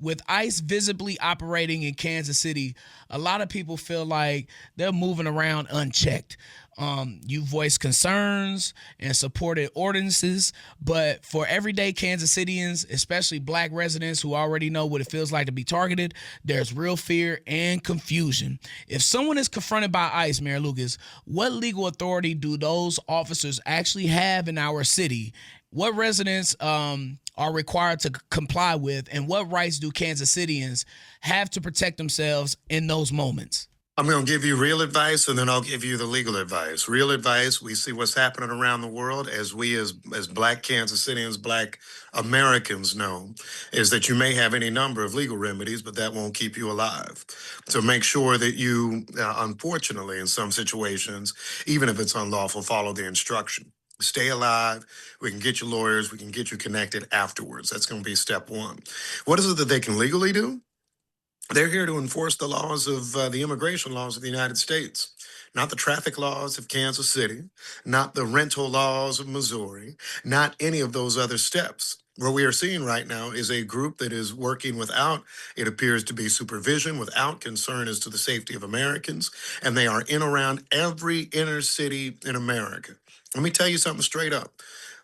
With ICE visibly operating in Kansas City, a lot of people feel like they're moving around unchecked. You voice concerns and supported ordinances, but for everyday Kansas Cityans, especially black residents who already know what it feels like to be targeted, there's real fear and confusion. If someone is confronted by ICE, Mayor Lucas, what legal authority do those officers actually have in our city? What residents are required to comply with, and what rights do Kansas Cityans have to protect themselves in those moments? I'm going to give you real advice and then I'll give you the legal advice. Real advice, we see what's happening around the world as we as black Kansas Cityans, black Americans know, is that you may have any number of legal remedies, but that won't keep you alive. So make sure that you, unfortunately, in some situations, even if it's unlawful, follow the instruction. Stay alive. We can get you lawyers. We can get you connected afterwards. That's going to be step one. What is it that they can legally do? They're here to enforce the laws of the immigration laws of the United States, not the traffic laws of Kansas City, not the rental laws of Missouri, not any of those other steps. What we are seeing right now is a group that is working without, it appears to be supervision, without concern as to the safety of Americans, and they are in around every inner city in America. Let me tell you something straight up.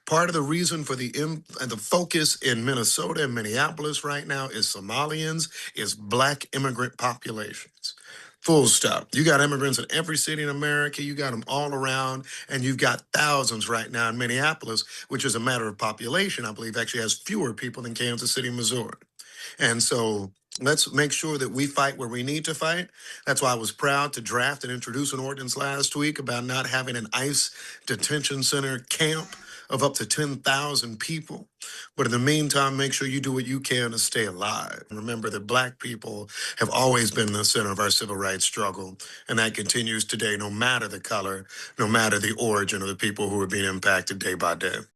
Part of the reason for the focus in Minnesota and Minneapolis right now is Somalians, is black immigrant populations. Full stop. You got immigrants in every city in America. You got them all around, and you've got thousands right now in Minneapolis, which is a matter of population. I believe actually has fewer people than Kansas City, Missouri. And so let's make sure that we fight where we need to fight. That's why I was proud to draft and introduce an ordinance last week about not having an ICE detention center camp of up to 10,000 people. But in the meantime, make sure you do what you can to stay alive. Remember that black people have always been the center of our civil rights struggle, and that continues today, no matter the color, no matter the origin of the people who are being impacted day by day.